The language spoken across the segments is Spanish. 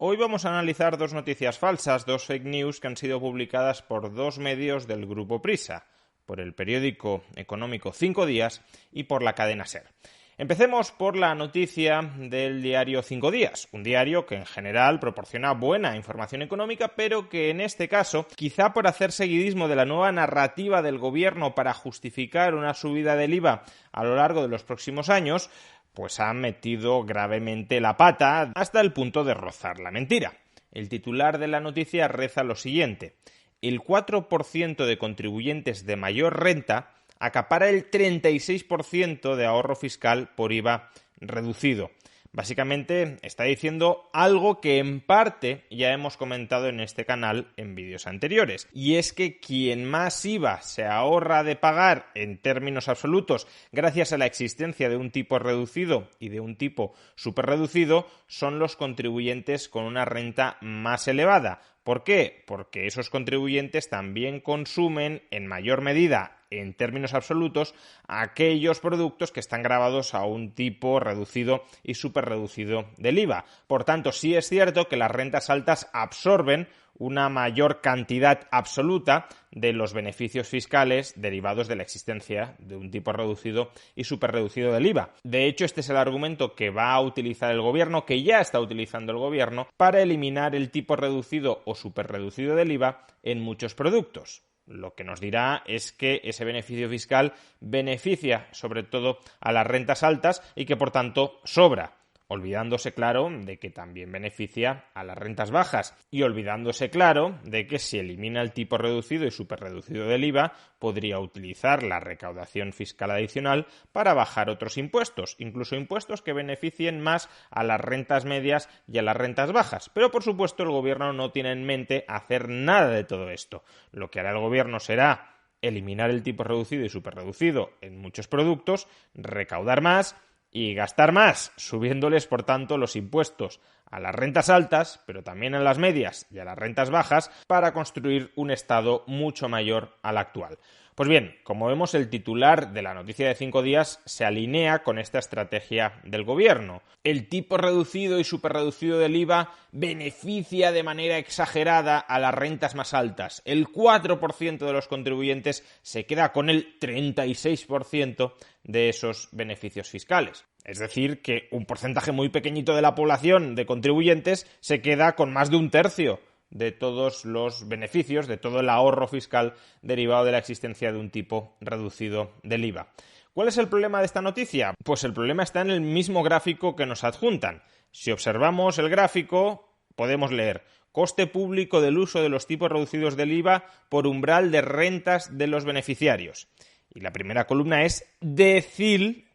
Hoy vamos a analizar dos noticias falsas, dos fake news que han sido publicadas por dos medios del Grupo Prisa, por el periódico económico 5 Días y por la cadena SER. Empecemos por la noticia del diario 5 Días, un diario que en general proporciona buena información económica, pero que en este caso, quizá por hacer seguidismo de la nueva narrativa del gobierno para justificar una subida del IVA a lo largo de los próximos años, pues ha metido gravemente la pata hasta el punto de rozar la mentira. El titular de la noticia reza lo siguiente: el 4% de contribuyentes de mayor renta acapara el 36% de ahorro fiscal por IVA reducido. Básicamente está diciendo algo que en parte ya hemos comentado en este canal en vídeos anteriores, y es que quien más IVA se ahorra de pagar en términos absolutos gracias a la existencia de un tipo reducido y de un tipo superreducido son los contribuyentes con una renta más elevada. ¿Por qué? Porque esos contribuyentes también consumen en mayor medida, en términos absolutos, aquellos productos que están gravados a un tipo reducido y superreducido del IVA. Por tanto, sí es cierto que las rentas altas absorben una mayor cantidad absoluta de los beneficios fiscales derivados de la existencia de un tipo reducido y superreducido del IVA. De hecho, este es el argumento que va a utilizar el gobierno, que ya está utilizando el gobierno, para eliminar el tipo reducido o superreducido del IVA en muchos productos. Lo que nos dirá es que ese beneficio fiscal beneficia sobre todo a las rentas altas y que por tanto sobra, olvidándose claro de que también beneficia a las rentas bajas y olvidándose claro de que si elimina el tipo reducido y superreducido del IVA podría utilizar la recaudación fiscal adicional para bajar otros impuestos, incluso impuestos que beneficien más a las rentas medias y a las rentas bajas. Pero por supuesto el gobierno no tiene en mente hacer nada de todo esto. Lo que hará el gobierno será eliminar el tipo reducido y superreducido en muchos productos, recaudar más y gastar más, subiéndoles, por tanto, los impuestos a las rentas altas, pero también a las medias y a las rentas bajas, para construir un Estado mucho mayor al actual. Pues bien, como vemos, el titular de la noticia de 5 días se alinea con esta estrategia del gobierno. El tipo reducido y superreducido del IVA beneficia de manera exagerada a las rentas más altas. El 4% de los contribuyentes se queda con el 36% de esos beneficios fiscales. Es decir, que un porcentaje muy pequeñito de la población de contribuyentes se queda con más de un tercio de todos los beneficios, de todo el ahorro fiscal derivado de la existencia de un tipo reducido del IVA. ¿Cuál es el problema de esta noticia? Pues el problema está en el mismo gráfico que nos adjuntan. Si observamos el gráfico, podemos leer: coste público del uso de los tipos reducidos del IVA por umbral de rentas de los beneficiarios. Y la primera columna es decil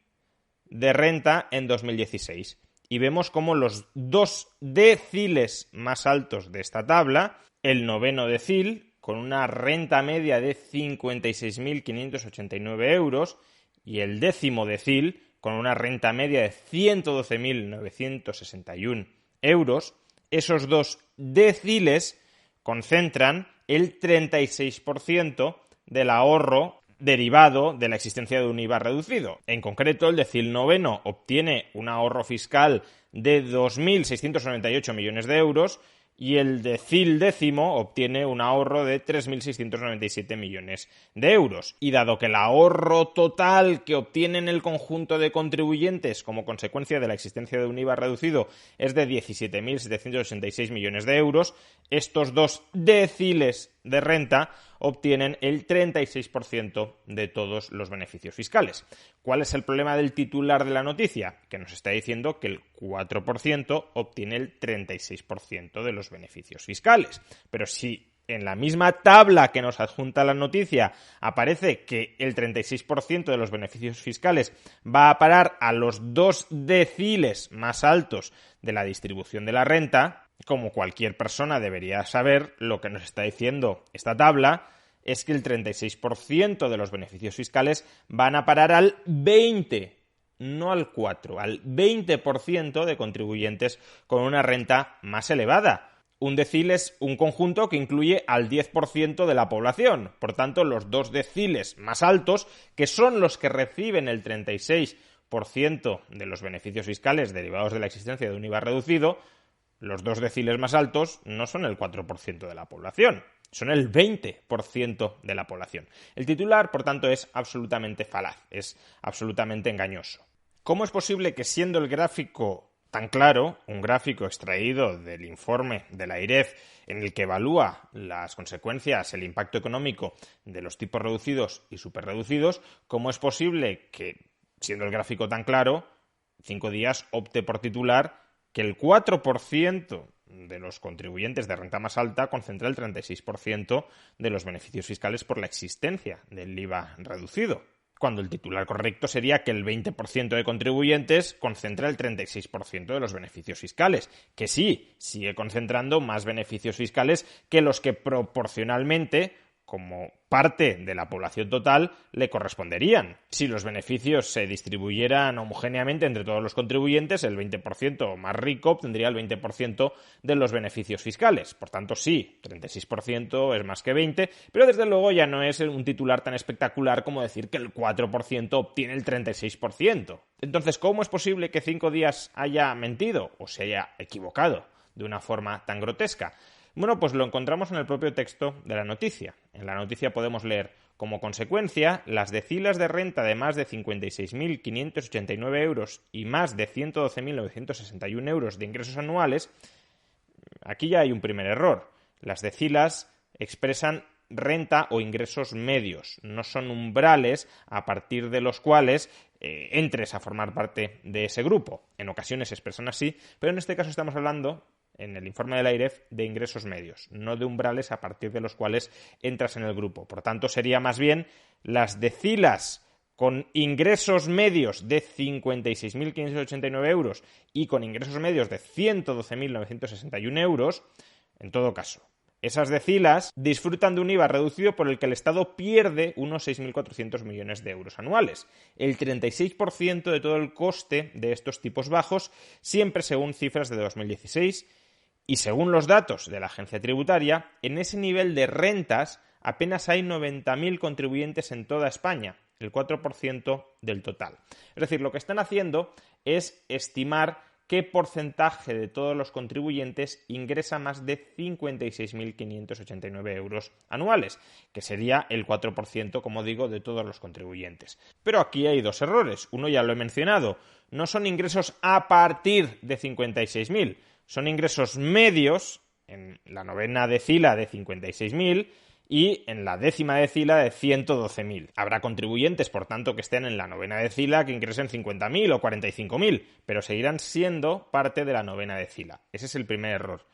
de renta en 2016. Y vemos como los dos deciles más altos de esta tabla, el noveno decil, con una renta media de 56.589 euros, y el décimo decil, con una renta media de 112.961 euros, esos dos deciles concentran el 36% del ahorro derivado de la existencia de un IVA reducido. En concreto, el decil noveno obtiene un ahorro fiscal de 2.698 millones de euros y el decil décimo obtiene un ahorro de 3.697 millones de euros. Y dado que el ahorro total que obtienen el conjunto de contribuyentes como consecuencia de la existencia de un IVA reducido es de 17.786 millones de euros, estos dos deciles de renta obtienen el 36% de todos los beneficios fiscales. ¿Cuál es el problema del titular de la noticia? Que nos está diciendo que el 4% obtiene el 36% de los beneficios fiscales. Pero si en la misma tabla que nos adjunta la noticia aparece que el 36% de los beneficios fiscales va a parar a los dos deciles más altos de la distribución de la renta, como cualquier persona debería saber, lo que nos está diciendo esta tabla es que el 36% de los beneficios fiscales van a parar al 20%, no al 4%, al 20% de contribuyentes con una renta más elevada. Un decil es un conjunto que incluye al 10% de la población. Por tanto, los dos deciles más altos, que son los que reciben el 36% de los beneficios fiscales derivados de la existencia de un IVA reducido, los 2 deciles más altos no son el 4% de la población, son el 20% de la población. El titular, por tanto, es absolutamente falaz, es absolutamente engañoso. ¿Cómo es posible que, siendo el gráfico tan claro, un gráfico extraído del informe de la AIREF en el que evalúa las consecuencias, el impacto económico de los tipos reducidos y superreducidos, cómo es posible que, siendo el gráfico tan claro, 5 días opte por titular que el 4% de los contribuyentes de renta más alta concentra el 36% de los beneficios fiscales por la existencia del IVA reducido, cuando el titular correcto sería que el 20% de contribuyentes concentra el 36% de los beneficios fiscales, que sí, sigue concentrando más beneficios fiscales que los que proporcionalmente, como parte de la población total, le corresponderían. Si los beneficios se distribuyeran homogéneamente entre todos los contribuyentes, el 20% más rico obtendría el 20% de los beneficios fiscales. Por tanto, sí, 36% es más que 20%, pero desde luego ya no es un titular tan espectacular como decir que el 4% obtiene el 36%. Entonces, ¿cómo es posible que 5 días haya mentido o se haya equivocado de una forma tan grotesca? Bueno, pues lo encontramos en el propio texto de la noticia. En la noticia podemos leer: como consecuencia, las decilas de renta de más de 56.589 euros y más de 112.961 euros de ingresos anuales. Aquí ya hay un primer error. Las decilas expresan renta o ingresos medios, no son umbrales a partir de los cuales entres a formar parte de ese grupo. En ocasiones se expresan así, pero en este caso estamos hablando, en el informe de la AIREF, de ingresos medios, no de umbrales a partir de los cuales entras en el grupo. Por tanto, sería más bien las decilas con ingresos medios de 56.589 euros y con ingresos medios de 112.961 euros, en todo caso. Esas decilas disfrutan de un IVA reducido por el que el Estado pierde unos 6.400 millones de euros anuales, el 36% de todo el coste de estos tipos bajos, siempre según cifras de 2016, y según los datos de la agencia tributaria, en ese nivel de rentas apenas hay 90.000 contribuyentes en toda España, el 4% del total. Es decir, lo que están haciendo es estimar qué porcentaje de todos los contribuyentes ingresa más de 56.589 euros anuales, que sería el 4%, como digo, de todos los contribuyentes. Pero aquí hay 2 errores. Uno ya lo he mencionado. No son ingresos a partir de 56.000, son ingresos medios en la 9ª decila de 56.000 y en la 10ª decila de 112.000. Habrá contribuyentes, por tanto, que estén en la 9ª decila que ingresen 50.000 o 45.000, pero seguirán siendo parte de la 9ª decila. Ese es el primer error.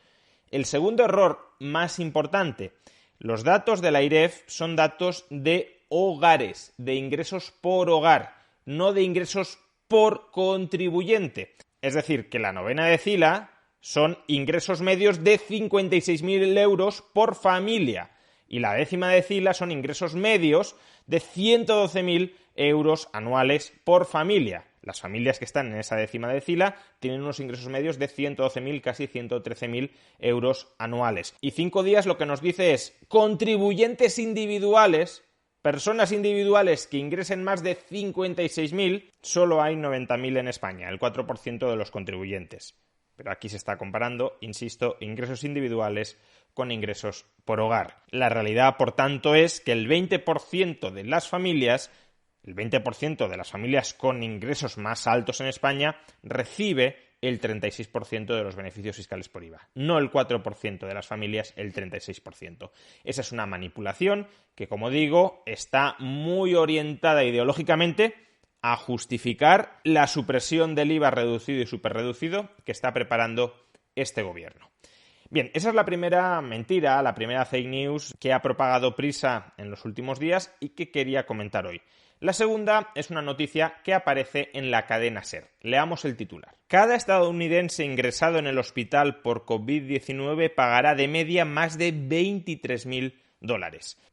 El segundo error más importante: los datos de la AIREF son datos de hogares, de ingresos por hogar, no de ingresos por contribuyente. Es decir, que la 9ª decila son ingresos medios de 56.000 euros por familia. Y la 10ª decila son ingresos medios de 112.000 euros anuales por familia. Las familias que están en esa 10ª decila tienen unos ingresos medios de 112.000, casi 113.000 euros anuales. Y 5 días lo que nos dice es: contribuyentes individuales, personas individuales que ingresen más de 56.000, solo hay 90.000 en España, el 4% de los contribuyentes. Pero aquí se está comparando, insisto, ingresos individuales con ingresos por hogar. La realidad, por tanto, es que el 20% de las familias, el 20% de las familias con ingresos más altos en España, recibe el 36% de los beneficios fiscales por IVA. No el 4% de las familias, el 36%. Esa es una manipulación que, como digo, está muy orientada ideológicamente a justificar la supresión del IVA reducido y superreducido que está preparando este gobierno. Bien, esa es la primera mentira, la primera fake news que ha propagado Prisa en los últimos días y que quería comentar hoy. La segunda es una noticia que aparece en la cadena SER. Leamos el titular. Cada estadounidense ingresado en el hospital por COVID-19 pagará de media más de $23.000.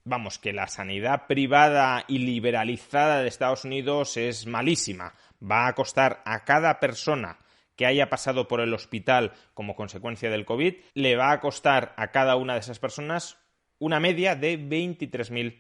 Vamos, que la sanidad privada y liberalizada de Estados Unidos es malísima. Va a costar a cada persona que haya pasado por el hospital como consecuencia del COVID, le va a costar a cada una de esas personas una media de $23.000.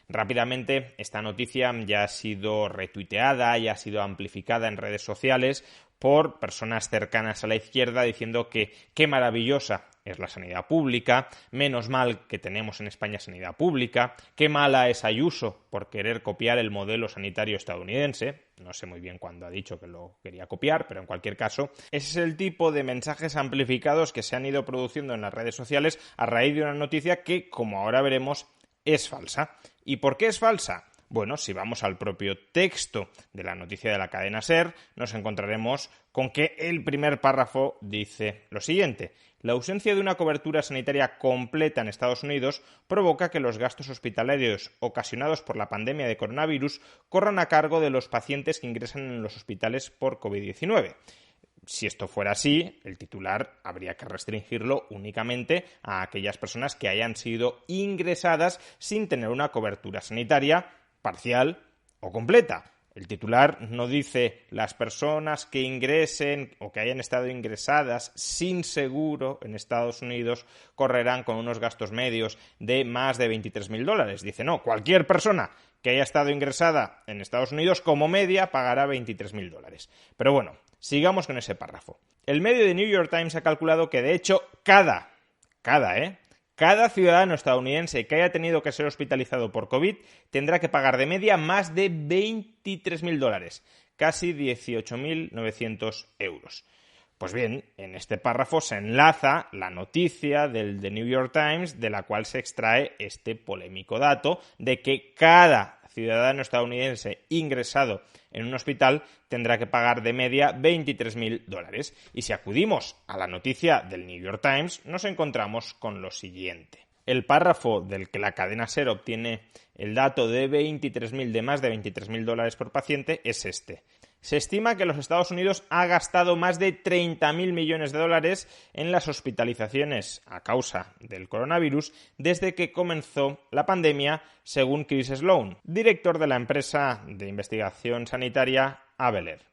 Rápidamente, esta noticia ya ha sido retuiteada, ya ha sido amplificada en redes sociales por personas cercanas a la izquierda diciendo que qué maravillosa es la sanidad pública, menos mal que tenemos en España sanidad pública, qué mala es Ayuso por querer copiar el modelo sanitario estadounidense. No sé muy bien cuándo ha dicho que lo quería copiar, pero en cualquier caso, ese es el tipo de mensajes amplificados que se han ido produciendo en las redes sociales a raíz de una noticia que, como ahora veremos, es falsa. ¿Y por qué es falsa? Bueno, si vamos al propio texto de la noticia de la cadena SER, nos encontraremos con que el primer párrafo dice lo siguiente: la ausencia de una cobertura sanitaria completa en Estados Unidos provoca que los gastos hospitalarios ocasionados por la pandemia de coronavirus corran a cargo de los pacientes que ingresan en los hospitales por COVID-19. Si esto fuera así, el titular habría que restringirlo únicamente a aquellas personas que hayan sido ingresadas sin tener una cobertura sanitaria parcial o completa. El titular no dice las personas que ingresen o que hayan estado ingresadas sin seguro en Estados Unidos correrán con unos gastos medios de más de $23.000. Dice, no, cualquier persona que haya estado ingresada en Estados Unidos como media pagará $23.000. Pero bueno, sigamos con ese párrafo. El medio de New York Times ha calculado que de hecho cada ciudadano estadounidense que haya tenido que ser hospitalizado por COVID tendrá que pagar de media más de $23.000, casi 18.900 euros. Pues bien, en este párrafo se enlaza la noticia del The New York Times, de la cual se extrae este polémico dato de que cada ciudadano estadounidense ingresado en un hospital tendrá que pagar de media $23.000. Y si acudimos a la noticia del New York Times, nos encontramos con lo siguiente. El párrafo del que la cadena SER obtiene el dato de más de $23.000 por paciente es este. Se estima que los Estados Unidos ha gastado más de 30.000 millones de dólares en las hospitalizaciones a causa del coronavirus desde que comenzó la pandemia, según Chris Sloan, director de la empresa de investigación sanitaria Avalere.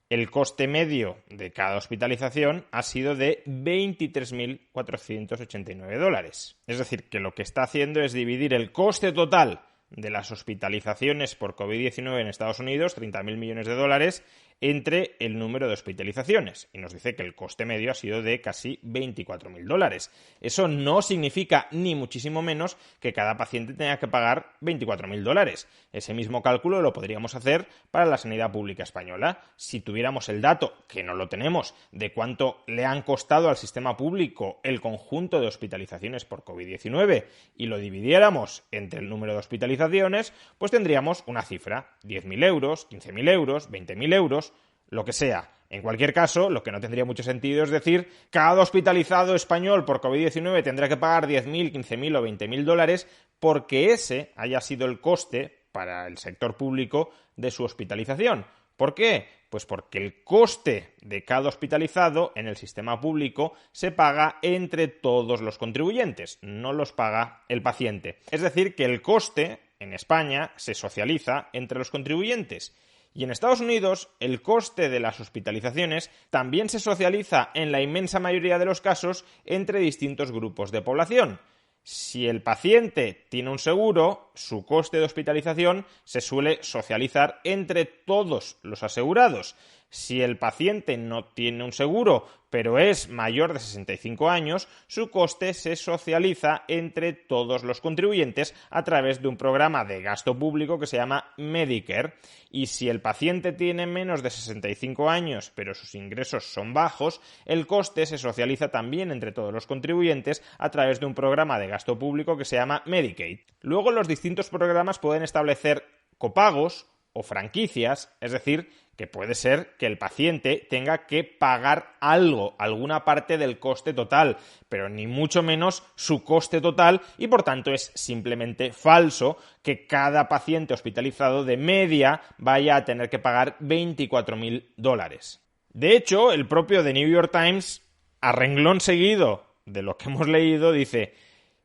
El coste medio de cada hospitalización ha sido de $23.489. Es decir, que lo que está haciendo es dividir el coste total de las hospitalizaciones por COVID-19 en Estados Unidos, 30.000 millones de dólares, entre el número de hospitalizaciones. Y nos dice que el coste medio ha sido de casi $24.000. Eso no significa, ni muchísimo menos, que cada paciente tenga que pagar $24.000. Ese mismo cálculo lo podríamos hacer para la sanidad pública española. Si tuviéramos el dato, que no lo tenemos, de cuánto le han costado al sistema público el conjunto de hospitalizaciones por COVID-19 y lo dividiéramos entre el número de hospitalizaciones, pues tendríamos una cifra: 10.000 euros, 15.000 euros, 20.000 euros, lo que sea. En cualquier caso, lo que no tendría mucho sentido es decir, cada hospitalizado español por COVID-19 tendrá que pagar 10.000, 15.000 o 20.000 dólares porque ese haya sido el coste para el sector público de su hospitalización. ¿Por qué? Pues porque el coste de cada hospitalizado en el sistema público se paga entre todos los contribuyentes, no los paga el paciente. Es decir, que el coste en España se socializa entre los contribuyentes. Y en Estados Unidos, el coste de las hospitalizaciones también se socializa en la inmensa mayoría de los casos entre distintos grupos de población. Si el paciente tiene un seguro, su coste de hospitalización se suele socializar entre todos los asegurados. Si el paciente no tiene un seguro, pero es mayor de 65 años, su coste se socializa entre todos los contribuyentes a través de un programa de gasto público que se llama Medicare. Y si el paciente tiene menos de 65 años, pero sus ingresos son bajos, el coste se socializa también entre todos los contribuyentes a través de un programa de gasto público que se llama Medicaid. Luego, los distintos programas pueden establecer copagos o franquicias, es decir, que puede ser que el paciente tenga que pagar algo, alguna parte del coste total, pero ni mucho menos su coste total, y por tanto es simplemente falso que cada paciente hospitalizado de media vaya a tener que pagar $24.000. De hecho, el propio The New York Times, a renglón seguido de lo que hemos leído, dice: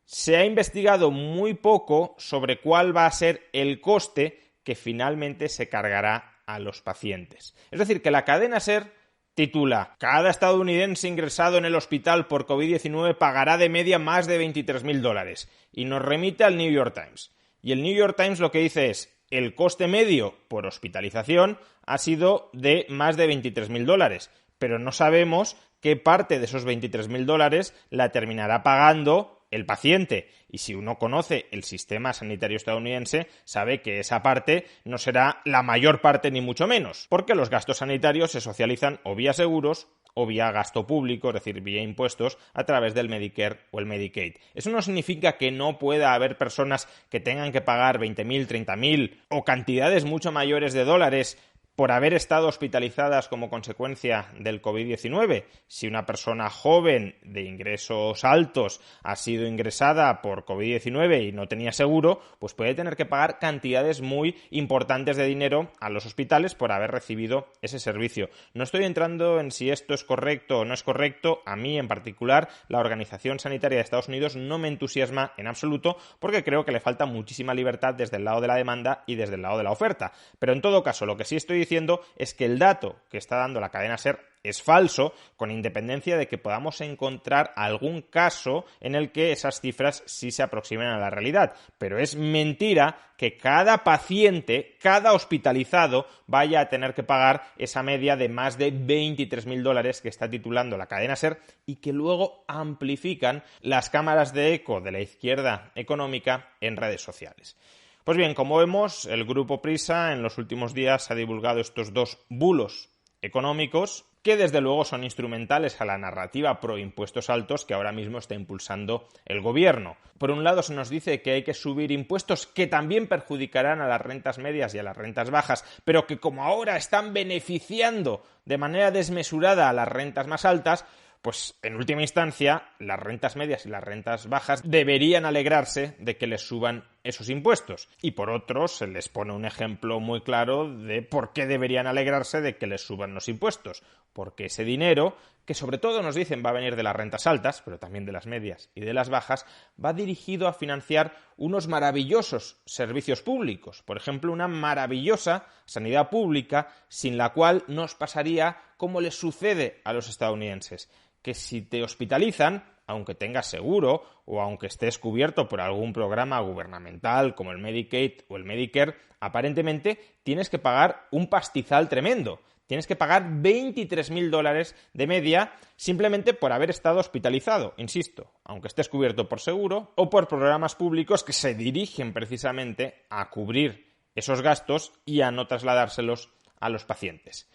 se ha investigado muy poco sobre cuál va a ser el coste que finalmente se cargará a los pacientes. Es decir, que la cadena SER titula: cada estadounidense ingresado en el hospital por COVID-19 pagará de media más de $23.000 y nos remite al New York Times. Y el New York Times lo que dice es: el coste medio por hospitalización ha sido de más de $23.000, pero no sabemos qué parte de esos $23.000 la terminará pagando el paciente. Y si uno conoce el sistema sanitario estadounidense, sabe que esa parte no será la mayor parte ni mucho menos, porque los gastos sanitarios se socializan o vía seguros o vía gasto público, es decir, vía impuestos, a través del Medicare o el Medicaid. Eso no significa que no pueda haber personas que tengan que pagar 20.000, 30.000 o cantidades mucho mayores de dólares por haber estado hospitalizadas como consecuencia del COVID-19. Si una persona joven de ingresos altos ha sido ingresada por COVID-19 y no tenía seguro, pues puede tener que pagar cantidades muy importantes de dinero a los hospitales por haber recibido ese servicio. No estoy entrando en si esto es correcto o no es correcto. A mí, en particular, la Organización Sanitaria de Estados Unidos no me entusiasma en absoluto, porque creo que le falta muchísima libertad desde el lado de la demanda y desde el lado de la oferta. Pero en todo caso, lo que sí estoy diciendo es que el dato que está dando la cadena SER es falso, con independencia de que podamos encontrar algún caso en el que esas cifras sí se aproximen a la realidad. Pero es mentira que cada paciente, cada hospitalizado, vaya a tener que pagar esa media de más de $23.000 que está titulando la cadena SER y que luego amplifican las cámaras de eco de la izquierda económica en redes sociales. Pues bien, como vemos, el grupo Prisa en los últimos días ha divulgado estos dos bulos económicos que desde luego son instrumentales a la narrativa pro impuestos altos que ahora mismo está impulsando el gobierno. Por un lado se nos dice que hay que subir impuestos que también perjudicarán a las rentas medias y a las rentas bajas, pero que como ahora están beneficiando de manera desmesurada a las rentas más altas, pues en última instancia las rentas medias y las rentas bajas deberían alegrarse de que les suban esos impuestos. Y por otro se les pone un ejemplo muy claro de por qué deberían alegrarse de que les suban los impuestos. Porque ese dinero, que sobre todo nos dicen va a venir de las rentas altas, pero también de las medias y de las bajas, va dirigido a financiar unos maravillosos servicios públicos. Por ejemplo, una maravillosa sanidad pública sin la cual nos pasaría como les sucede a los estadounidenses, que si te hospitalizan, aunque tengas seguro o aunque estés cubierto por algún programa gubernamental como el Medicaid o el Medicare, aparentemente tienes que pagar un pastizal tremendo. Tienes que pagar $23.000 de media simplemente por haber estado hospitalizado, insisto, aunque estés cubierto por seguro o por programas públicos que se dirigen precisamente a cubrir esos gastos y a no trasladárselos a los pacientes.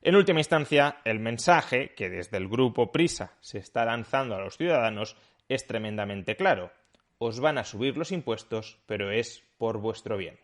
En última instancia, el mensaje que desde el grupo Prisa se está lanzando a los ciudadanos es tremendamente claro. Os van a subir los impuestos, pero es por vuestro bien.